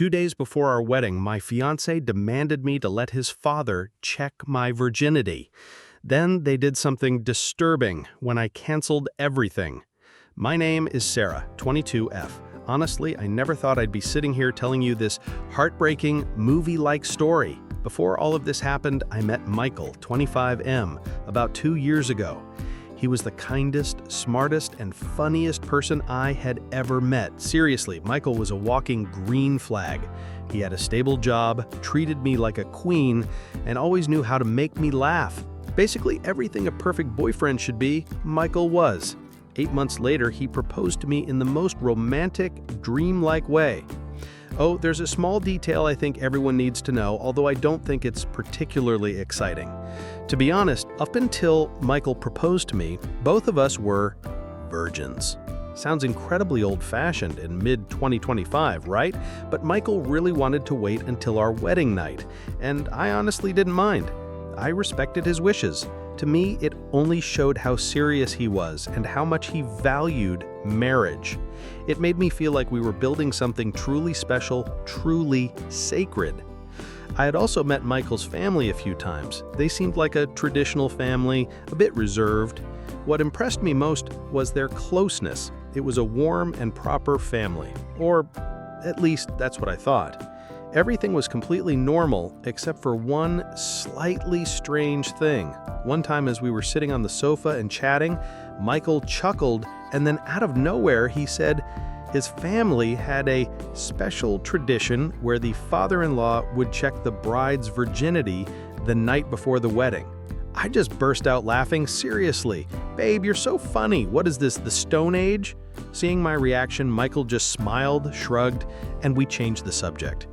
2 days before our wedding, my fiancé demanded me to let his father check my virginity. Then they did something disturbing when I canceled everything. My name is Sarah, 22F. Honestly, I never thought I'd be sitting here telling you this heartbreaking, movie-like story. Before all of this happened, I met Michael, 25M, about 2 years ago. He was the kindest, smartest, and funniest person I had ever met. Seriously, Michael was a walking green flag. He had a stable job, treated me like a queen, and always knew how to make me laugh. Basically, everything a perfect boyfriend should be, Michael was. 8 months later, he proposed to me in the most romantic, dreamlike way. Oh, there's a small detail I think everyone needs to know, although I don't think it's particularly exciting. To be honest, up until Michael proposed to me, both of us were virgins. Sounds incredibly old-fashioned in mid-2025, right? But Michael really wanted to wait until our wedding night, and I honestly didn't mind. I respected his wishes. To me, it only showed how serious he was and how much he valued marriage. It made me feel like we were building something truly special, truly sacred. I had also met Michael's family a few times. They seemed like a traditional family, a bit reserved. What impressed me most was their closeness. It was a warm and proper family, or at least that's what I thought. Everything was completely normal except for one slightly strange thing. One time as we were sitting on the sofa and chatting, Michael chuckled, and then out of nowhere he said his family had a special tradition where the father-in-law would check the bride's virginity the night before the wedding. I just burst out laughing. Seriously, babe, you're so funny. What is this, the Stone Age? Seeing my reaction, Michael just smiled, shrugged, and we changed the subject.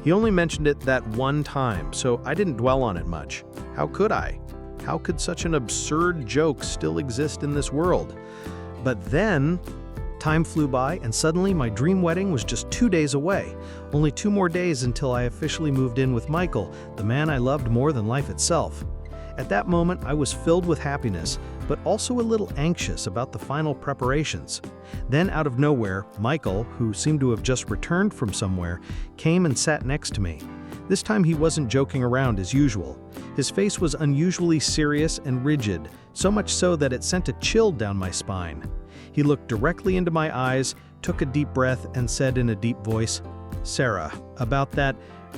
He only mentioned it that one time, so I didn't dwell on it much. How could I? How could such an absurd joke still exist in this world? But then, time flew by, and suddenly my dream wedding was just 2 days away. Only 2 more days until I officially moved in with Michael, the man I loved more than life itself. At that moment, I was filled with happiness, but also a little anxious about the final preparations. Then, out of nowhere, Michael, who seemed to have just returned from somewhere, came and sat next to me. This time he wasn't joking around as usual. His face was unusually serious and rigid, so much so that it sent a chill down my spine. He looked directly into my eyes, took a deep breath, and said in a deep voice, "Sarah, about that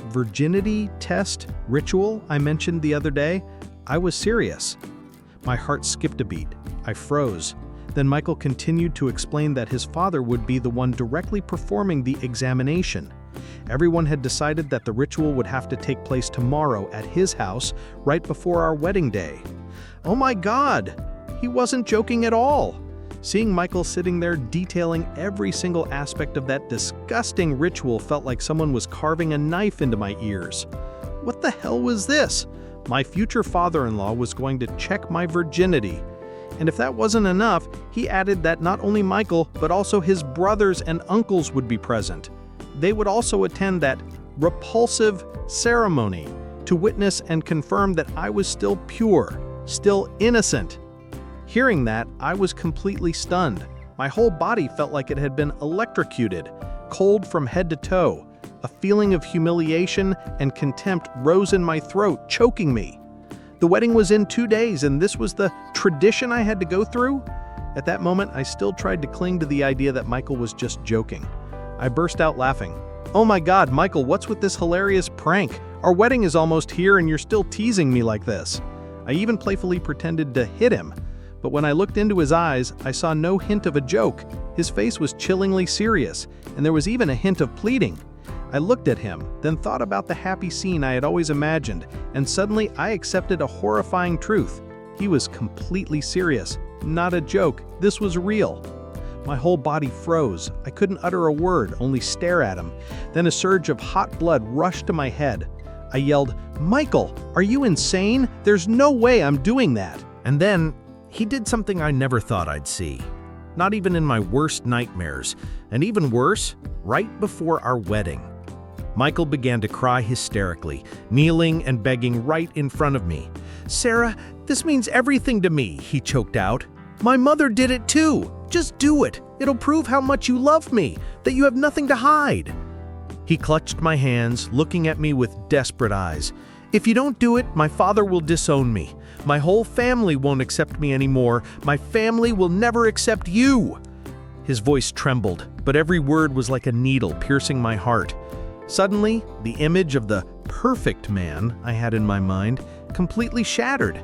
virginity test ritual I mentioned the other day, I was serious." My heart skipped a beat. I froze. Then Michael continued to explain that his father would be the one directly performing the examination. Everyone had decided that the ritual would have to take place tomorrow at his house, right before our wedding day. Oh my God! He wasn't joking at all! Seeing Michael sitting there detailing every single aspect of that disgusting ritual felt like someone was carving a knife into my ears. What the hell was this? My future father-in-law was going to check my virginity. And if that wasn't enough, he added that not only Michael, but also his brothers and uncles would be present. They would also attend that repulsive ceremony to witness and confirm that I was still pure, still innocent. Hearing that, I was completely stunned. My whole body felt like it had been electrocuted, cold from head to toe. A feeling of humiliation and contempt rose in my throat, choking me. The wedding was in 2 days, and this was the tradition I had to go through? At that moment, I still tried to cling to the idea that Michael was just joking. I burst out laughing. "Oh my God, Michael, what's with this hilarious prank? Our wedding is almost here and you're still teasing me like this." I even playfully pretended to hit him. But when I looked into his eyes, I saw no hint of a joke. His face was chillingly serious, and there was even a hint of pleading. I looked at him, then thought about the happy scene I had always imagined, and suddenly I accepted a horrifying truth. He was completely serious. Not a joke. This was real. My whole body froze. I couldn't utter a word, only stare at him. Then a surge of hot blood rushed to my head. I yelled, "Michael, are you insane? There's no way I'm doing that." And then he did something I never thought I'd see. Not even in my worst nightmares. And even worse, right before our wedding. Michael began to cry hysterically, kneeling and begging right in front of me. "Sarah, this means everything to me," he choked out. "My mother did it too. Just do it. It'll prove how much you love me, that you have nothing to hide." He clutched my hands, looking at me with desperate eyes. "If you don't do it, my father will disown me. My whole family won't accept me anymore. My family will never accept you." His voice trembled, but every word was like a needle piercing my heart. Suddenly, the image of the perfect man I had in my mind completely shattered.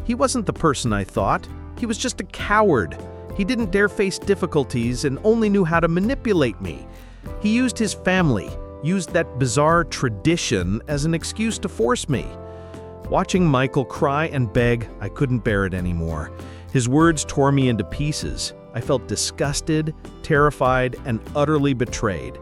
He wasn't the person I thought. He was just a coward. He didn't dare face difficulties and only knew how to manipulate me. He used his family, used that bizarre tradition as an excuse to force me. Watching Michael cry and beg, I couldn't bear it anymore. His words tore me into pieces. I felt disgusted, terrified, and utterly betrayed.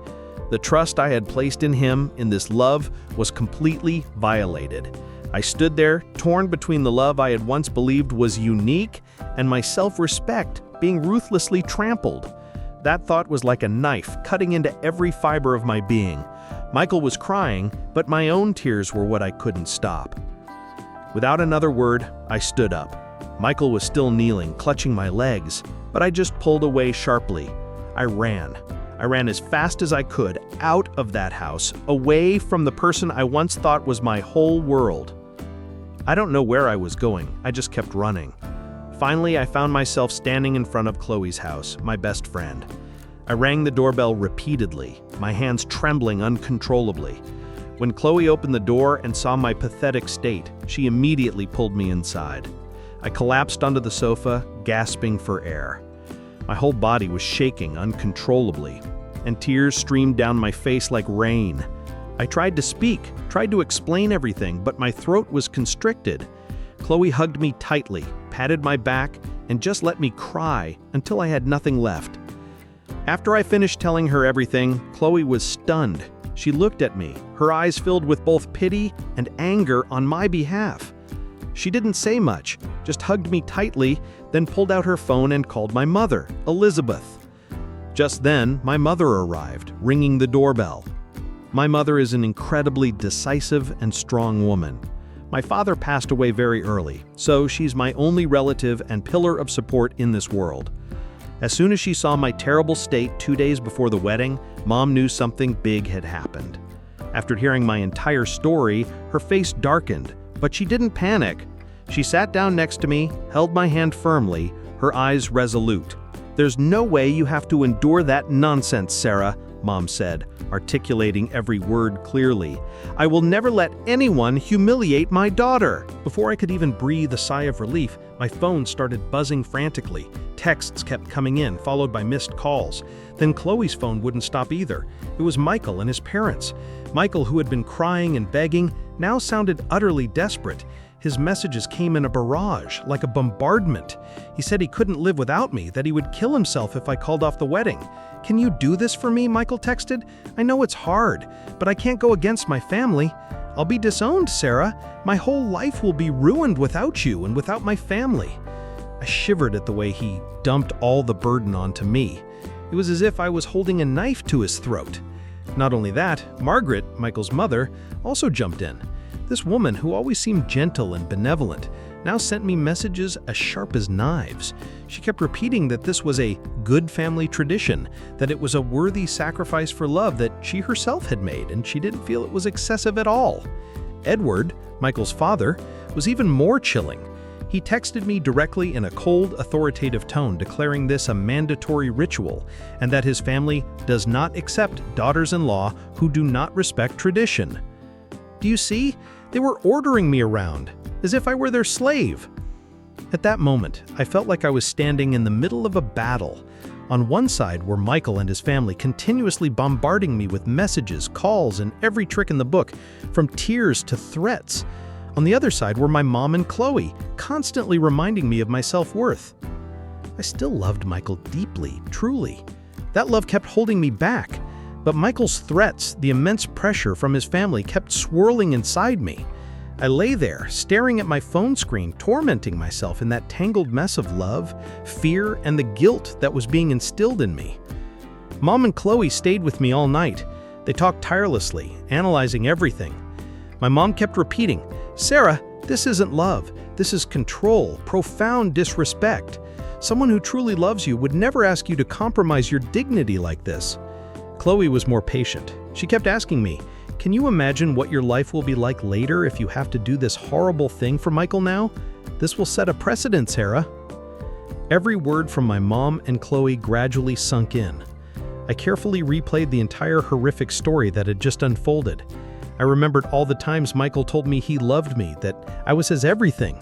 The trust I had placed in him, in this love, was completely violated. I stood there, torn between the love I had once believed was unique and my self-respect being ruthlessly trampled. That thought was like a knife cutting into every fiber of my being. Michael was crying, but my own tears were what I couldn't stop. Without another word, I stood up. Michael was still kneeling, clutching my legs, but I just pulled away sharply. I ran. I ran as fast as I could, out of that house, away from the person I once thought was my whole world. I don't know where I was going, I just kept running. Finally, I found myself standing in front of Chloe's house, my best friend. I rang the doorbell repeatedly, my hands trembling uncontrollably. When Chloe opened the door and saw my pathetic state, she immediately pulled me inside. I collapsed onto the sofa, gasping for air. My whole body was shaking uncontrollably, and tears streamed down my face like rain. I tried to speak, tried to explain everything, but my throat was constricted. Chloe hugged me tightly, patted my back, and just let me cry until I had nothing left. After I finished telling her everything, Chloe was stunned. She looked at me, her eyes filled with both pity and anger on my behalf. She didn't say much, just hugged me tightly, then pulled out her phone and called my mother, Elizabeth. Just then, my mother arrived, ringing the doorbell. My mother is an incredibly decisive and strong woman. My father passed away very early, so she's my only relative and pillar of support in this world. As soon as she saw my terrible state 2 days before the wedding, Mom knew something big had happened. After hearing my entire story, her face darkened, but she didn't panic. She sat down next to me, held my hand firmly, her eyes resolute. "There's no way you have to endure that nonsense, Sarah," Mom said, articulating every word clearly. "I will never let anyone humiliate my daughter." Before I could even breathe a sigh of relief, my phone started buzzing frantically. Texts kept coming in, followed by missed calls. Then Chloe's phone wouldn't stop either. It was Michael and his parents. Michael, who had been crying and begging, now sounded utterly desperate. His messages came in a barrage, like a bombardment. He said he couldn't live without me, that he would kill himself if I called off the wedding. "Can you do this for me?" Michael texted. "I know it's hard, but I can't go against my family. I'll be disowned, Sarah. My whole life will be ruined without you and without my family." I shivered at the way he dumped all the burden onto me. It was as if I was holding a knife to his throat. Not only that, Margaret, Michael's mother, also jumped in. This woman, who always seemed gentle and benevolent, now sent me messages as sharp as knives. She kept repeating that this was a good family tradition, that it was a worthy sacrifice for love that she herself had made, and she didn't feel it was excessive at all. Edward, Michael's father, was even more chilling. He texted me directly in a cold, authoritative tone, declaring this a mandatory ritual, and that his family does not accept daughters-in-law who do not respect tradition. Do you see? They were ordering me around, as if I were their slave. At that moment, I felt like I was standing in the middle of a battle. On one side were Michael and his family continuously bombarding me with messages, calls, and every trick in the book, from tears to threats. On the other side were my mom and Chloe, constantly reminding me of my self-worth. I still loved Michael deeply, truly. That love kept holding me back, but Michael's threats, the immense pressure from his family, kept swirling inside me. I lay there, staring at my phone screen, tormenting myself in that tangled mess of love, fear, and the guilt that was being instilled in me. Mom and Chloe stayed with me all night. They talked tirelessly, analyzing everything. My mom kept repeating, "Sarah, this isn't love. This is control, profound disrespect. Someone who truly loves you would never ask you to compromise your dignity like this." Chloe was more patient. She kept asking me, "Can you imagine what your life will be like later if you have to do this horrible thing for Michael now? This will set a precedent, Sarah." Every word from my mom and Chloe gradually sunk in. I carefully replayed the entire horrific story that had just unfolded. I remembered all the times Michael told me he loved me, that I was his everything.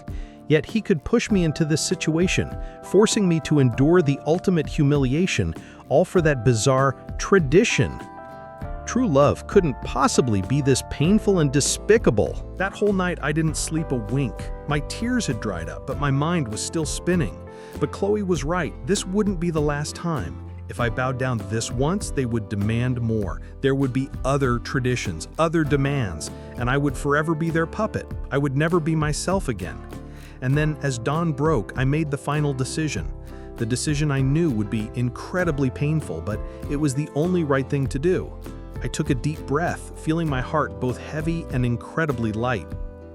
Yet he could push me into this situation, forcing me to endure the ultimate humiliation, all for that bizarre tradition. True love couldn't possibly be this painful and despicable. That whole night I didn't sleep a wink. My tears had dried up, but my mind was still spinning. But Chloe was right, this wouldn't be the last time. If I bowed down this once, they would demand more. There would be other traditions, other demands, and I would forever be their puppet. I would never be myself again. And then, as dawn broke, I made the final decision. The decision I knew would be incredibly painful, but it was the only right thing to do. I took a deep breath, feeling my heart both heavy and incredibly light.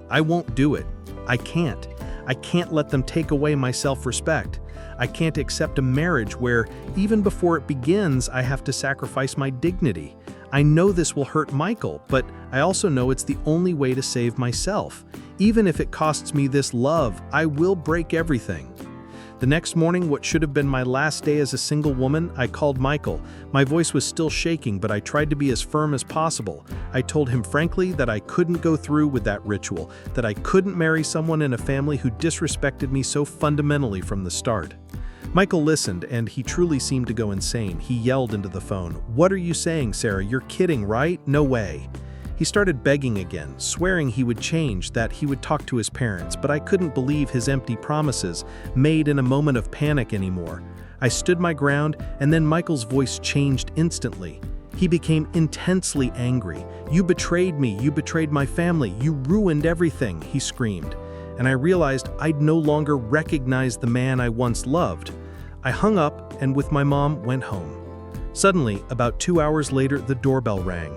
I won't do it. I can't. I can't let them take away my self-respect. I can't accept a marriage where, even before it begins, I have to sacrifice my dignity. I know this will hurt Michael, but I also know it's the only way to save myself. Even if it costs me this love, I will break everything. The next morning, what should have been my last day as a single woman, I called Michael. My voice was still shaking, but I tried to be as firm as possible. I told him frankly that I couldn't go through with that ritual, that I couldn't marry someone in a family who disrespected me so fundamentally from the start. Michael listened, and he truly seemed to go insane. He yelled into the phone, "What are you saying, Sarah? You're kidding, right? No way." He started begging again, swearing he would change, that he would talk to his parents, but I couldn't believe his empty promises, made in a moment of panic anymore. I stood my ground, and then Michael's voice changed instantly. He became intensely angry. "You betrayed me, you betrayed my family, you ruined everything," he screamed. And I realized I'd no longer recognize the man I once loved. I hung up and with my mom went home. Suddenly, about 2 hours later, the doorbell rang.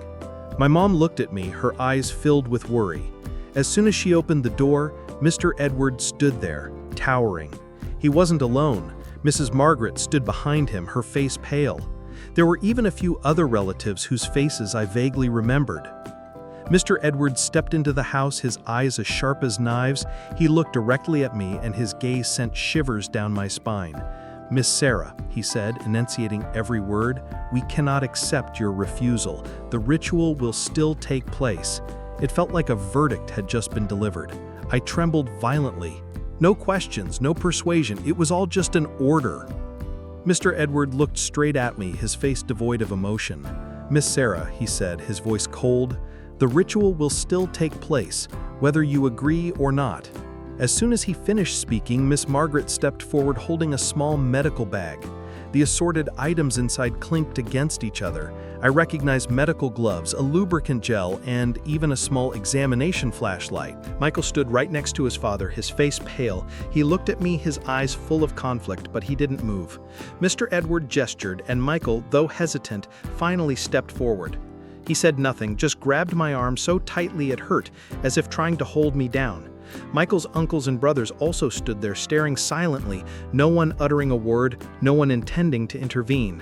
My mom looked at me, her eyes filled with worry. As soon as she opened the door, Mr. Edward stood there, towering. He wasn't alone. Mrs. Margaret stood behind him, her face pale. There were even a few other relatives whose faces I vaguely remembered. Mr. Edward stepped into the house, his eyes as sharp as knives. He looked directly at me, and his gaze sent shivers down my spine. "Miss Sarah," he said, enunciating every word, "we cannot accept your refusal. The ritual will still take place." It felt like a verdict had just been delivered. I trembled violently. No questions, no persuasion, it was all just an order. Mr. Edward looked straight at me, his face devoid of emotion. "Miss Sarah," he said, his voice cold, "the ritual will still take place, whether you agree or not." As soon as he finished speaking, Miss Margaret stepped forward holding a small medical bag. The assorted items inside clinked against each other. I recognized medical gloves, a lubricant gel, and even a small examination flashlight. Michael stood right next to his father, his face pale. He looked at me, his eyes full of conflict, but he didn't move. Mr. Edward gestured, and Michael, though hesitant, finally stepped forward. He said nothing, just grabbed my arm so tightly it hurt, as if trying to hold me down. Michael's uncles and brothers also stood there staring silently, no one uttering a word, no one intending to intervene.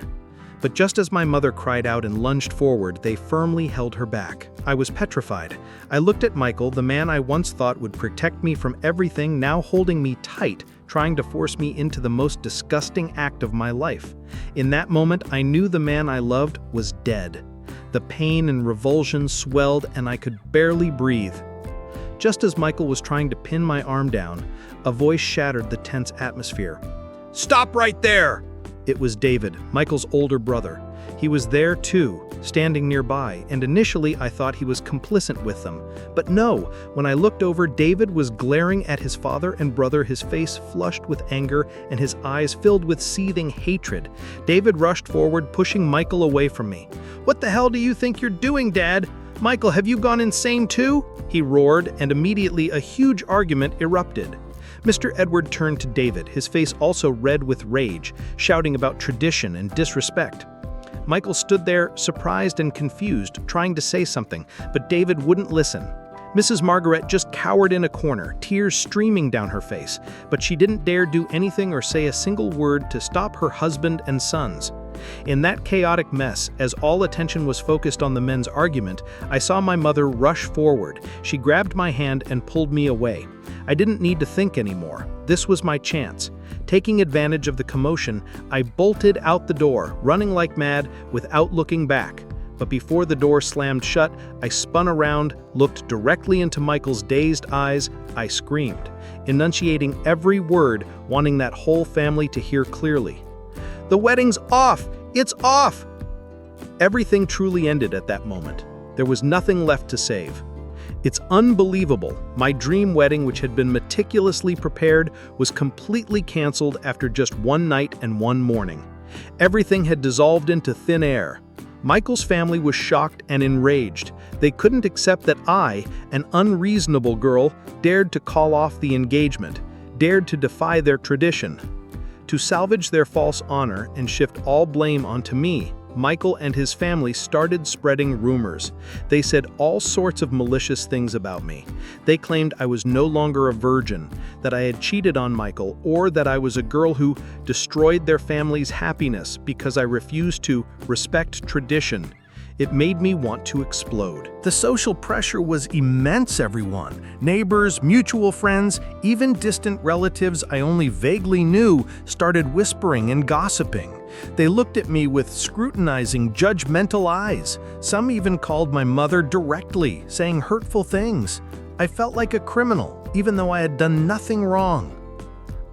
But just as my mother cried out and lunged forward, they firmly held her back. I was petrified. I looked at Michael, the man I once thought would protect me from everything, now holding me tight, trying to force me into the most disgusting act of my life. In that moment, I knew the man I loved was dead. The pain and revulsion swelled, and I could barely breathe. Just as Michael was trying to pin my arm down, a voice shattered the tense atmosphere. "Stop right there!" It was David, Michael's older brother. He was there too, standing nearby, and initially I thought he was complicit with them. But no, when I looked over, David was glaring at his father and brother, his face flushed with anger and his eyes filled with seething hatred. David rushed forward, pushing Michael away from me. "What the hell do you think you're doing, Dad? Michael, have you gone insane too?" he roared, and immediately a huge argument erupted. Mr. Edward turned to David, his face also red with rage, shouting about tradition and disrespect. Michael stood there, surprised and confused, trying to say something, but David wouldn't listen. Mrs. Margaret just cowered in a corner, tears streaming down her face, but she didn't dare do anything or say a single word to stop her husband and sons. In that chaotic mess, as all attention was focused on the men's argument, I saw my mother rush forward. She grabbed my hand and pulled me away. I didn't need to think anymore. This was my chance. Taking advantage of the commotion, I bolted out the door, running like mad, without looking back. But before the door slammed shut, I spun around, looked directly into Michael's dazed eyes. I screamed, enunciating every word, wanting that whole family to hear clearly. "The wedding's off! It's off!" Everything truly ended at that moment. There was nothing left to save. It's unbelievable. My dream wedding, which had been meticulously prepared, was completely canceled after just one night and one morning. Everything had dissolved into thin air. Michael's family was shocked and enraged. They couldn't accept that I, an unreasonable girl, dared to call off the engagement, dared to defy their tradition. To salvage their false honor and shift all blame onto me, Michael and his family started spreading rumors. They said all sorts of malicious things about me. They claimed I was no longer a virgin, that I had cheated on Michael, or that I was a girl who destroyed their family's happiness because I refused to respect tradition. It made me want to explode. The social pressure was immense, everyone. Neighbors, mutual friends, even distant relatives I only vaguely knew started whispering and gossiping. They looked at me with scrutinizing, judgmental eyes. Some even called my mother directly, saying hurtful things. I felt like a criminal, even though I had done nothing wrong.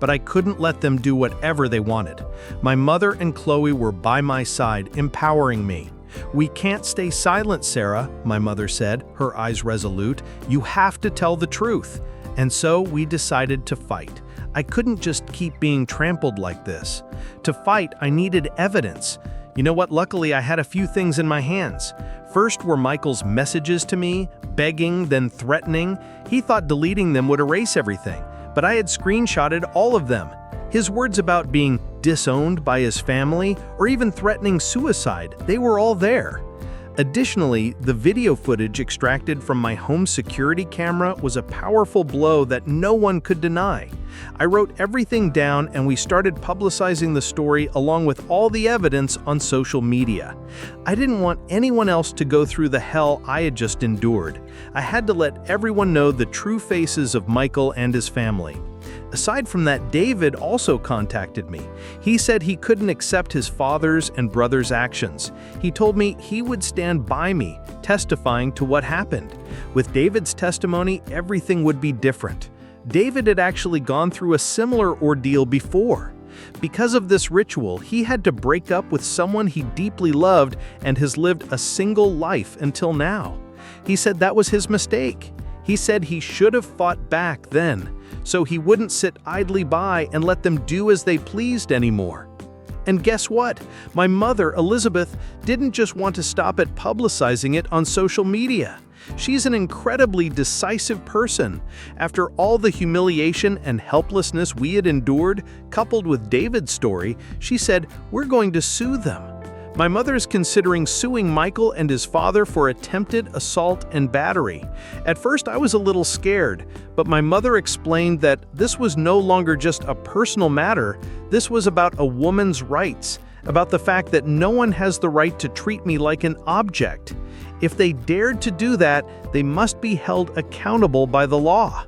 But I couldn't let them do whatever they wanted. My mother and Chloe were by my side, empowering me. "We can't stay silent, Sarah," my mother said, her eyes resolute. "You have to tell the truth." And so we decided to fight. I couldn't just keep being trampled like this. To fight, I needed evidence. You know what? Luckily, I had a few things in my hands. First were Michael's messages to me, begging, then threatening. He thought deleting them would erase everything, but I had screenshotted all of them. His words about being disowned by his family, or even threatening suicide, they were all there. Additionally, the video footage extracted from my home security camera was a powerful blow that no one could deny. I wrote everything down and we started publicizing the story along with all the evidence on social media. I didn't want anyone else to go through the hell I had just endured. I had to let everyone know the true faces of Michael and his family. Aside from that, David also contacted me. He said he couldn't accept his father's and brother's actions. He told me he would stand by me, testifying to what happened. With David's testimony, everything would be different. David had actually gone through a similar ordeal before. Because of this ritual, he had to break up with someone he deeply loved and has lived a single life until now. He said that was his mistake. He said he should have fought back then, so he wouldn't sit idly by and let them do as they pleased anymore. And guess what? My mother, Elizabeth, didn't just want to stop at publicizing it on social media. She's an incredibly decisive person. After all the humiliation and helplessness we had endured, coupled with David's story, she said, "We're going to sue them." My mother is considering suing Michael and his father for attempted assault and battery. At first, I was a little scared, but my mother explained that this was no longer just a personal matter. This was about a woman's rights, about the fact that no one has the right to treat me like an object. If they dared to do that, they must be held accountable by the law.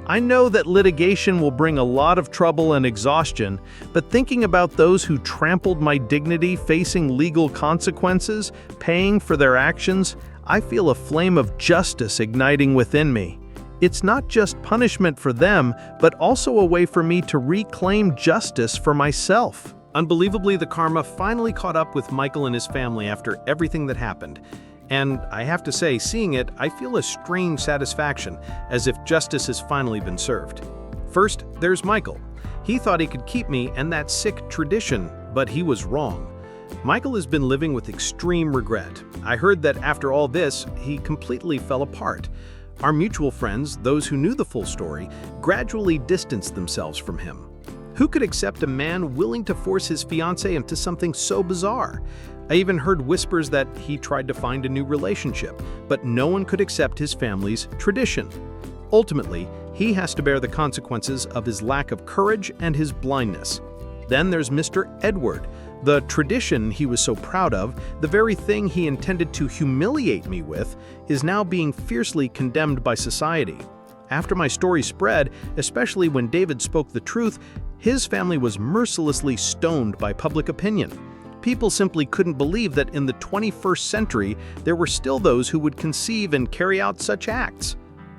I know that litigation will bring a lot of trouble and exhaustion, but thinking about those who trampled my dignity facing legal consequences, paying for their actions, I feel a flame of justice igniting within me. It's not just punishment for them, but also a way for me to reclaim justice for myself. Unbelievably, the karma finally caught up with Michael and his family after everything that happened. And I have to say, seeing it, I feel a strange satisfaction, as if justice has finally been served. First, there's Michael. He thought he could keep me and that sick tradition, but he was wrong. Michael has been living with extreme regret. I heard that after all this, he completely fell apart. Our mutual friends, those who knew the full story, gradually distanced themselves from him. Who could accept a man willing to force his fiancée into something so bizarre? I even heard whispers that he tried to find a new relationship, but no one could accept his family's tradition. Ultimately, he has to bear the consequences of his lack of courage and his blindness. Then there's Mr. Edward, The tradition he was so proud of, the very thing he intended to humiliate me with, is now being fiercely condemned by society. After my story spread, especially when David spoke the truth, his family was mercilessly stoned by public opinion. People simply couldn't believe that in the 21st century, there were still those who would conceive and carry out such acts.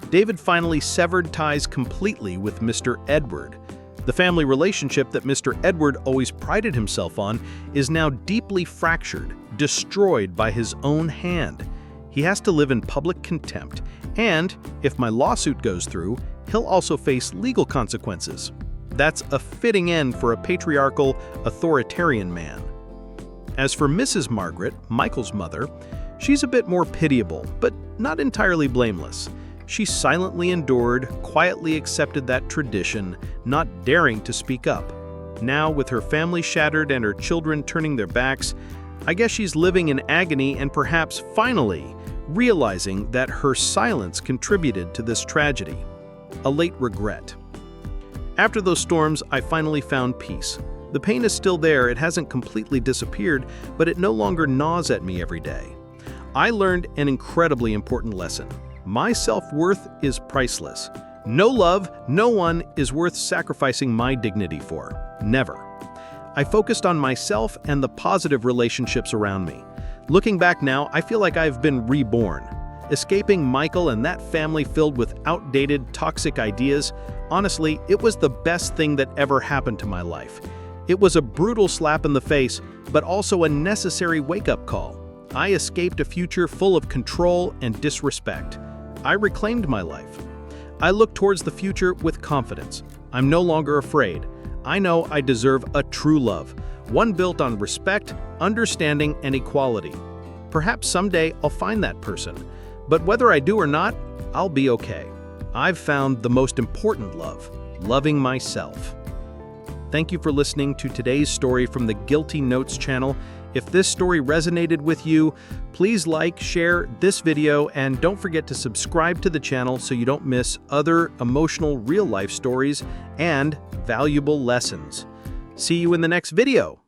David finally severed ties completely with Mr. Edward. The family relationship that Mr. Edward always prided himself on is now deeply fractured, destroyed by his own hand. He has to live in public contempt, and, if my lawsuit goes through, he'll also face legal consequences. That's a fitting end for a patriarchal, authoritarian man. As for Mrs. Margaret, Michael's mother, she's a bit more pitiable, but not entirely blameless. She silently endured, quietly accepted that tradition, not daring to speak up. Now, with her family shattered and her children turning their backs, I guess she's living in agony and perhaps finally realizing that her silence contributed to this tragedy. A late regret. After those storms, I finally found peace. The pain is still there, it hasn't completely disappeared, but it no longer gnaws at me every day. I learned an incredibly important lesson. My self-worth is priceless. No love, no one is worth sacrificing my dignity for. Never. I focused on myself and the positive relationships around me. Looking back now, I feel like I've been reborn. Escaping Michael and that family filled with outdated, toxic ideas, honestly, it was the best thing that ever happened to my life. It was a brutal slap in the face, but also a necessary wake-up call. I escaped a future full of control and disrespect. I reclaimed my life. I look towards the future with confidence. I'm no longer afraid. I know I deserve a true love, one built on respect, understanding, and equality. Perhaps someday I'll find that person, but whether I do or not, I'll be okay. I've found the most important love, loving myself. Thank you for listening to today's story from the Guilty Notes channel. If this story resonated with you, please like, share this video, and don't forget to subscribe to the channel so you don't miss other emotional real-life stories and valuable lessons. See you in the next video.